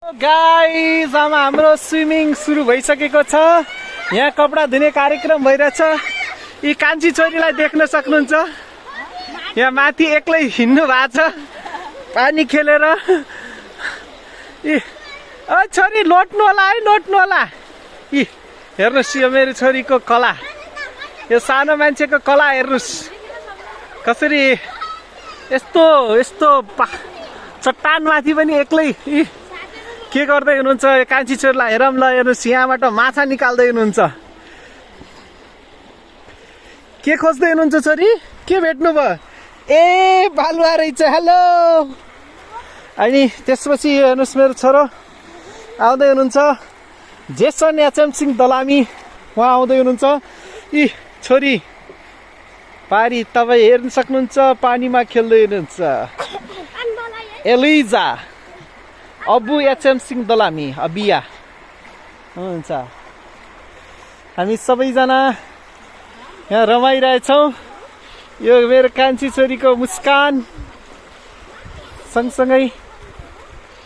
Guys अब हाम्रो swimming सुरु भइसकेको छ। यहाँ कपडा धुने कार्यक्रम भइरहेछ। यी कान्छी छोरीलाई देख्न सक्नुहुन्छ। यहाँ माथि एक्लै हिँड्नु भएको छ पानी खेलेर। छोरी लोट्नु होला है, लोट्नु होला। यी हेर्नुहोस् यो मेरो छोरीको कला, यो सानो मान्छेको कला हेर्नुहोस् कसरी यस्तो यस्तो चट्टानमाथि पनि एक्लै के गर्दै हुनुहुन्छ। यो कान्छी छोरीलाई हेरौँ ल। हेर्नुहोस् यहाँबाट माछा निकाल्दै हुनुहुन्छ। के खोज्दै हुनुहुन्छ छोरी? के भेट्नुभयो? ए बालुवा रहेछ। हेलो। अनि त्यसपछि हेर्नुहोस् मेरो छोरो आउँदै हुनुहुन्छ। जेसन एचएम सिंह दलामी उहाँ आउँदै हुनुहुन्छ। यी छोरी पारी तपाईँ हेर्न सक्नुहुन्छ पानीमा खेल्दै हुनुहुन्छ। एलिजा अबु एचएम सिंह दलामी अबिया हुनुहुन्छ। हामी सबैजना यहाँ रमाइरहेछौँ। यो मेरो कान्छी छोरीको मुस्कान सँगसँगै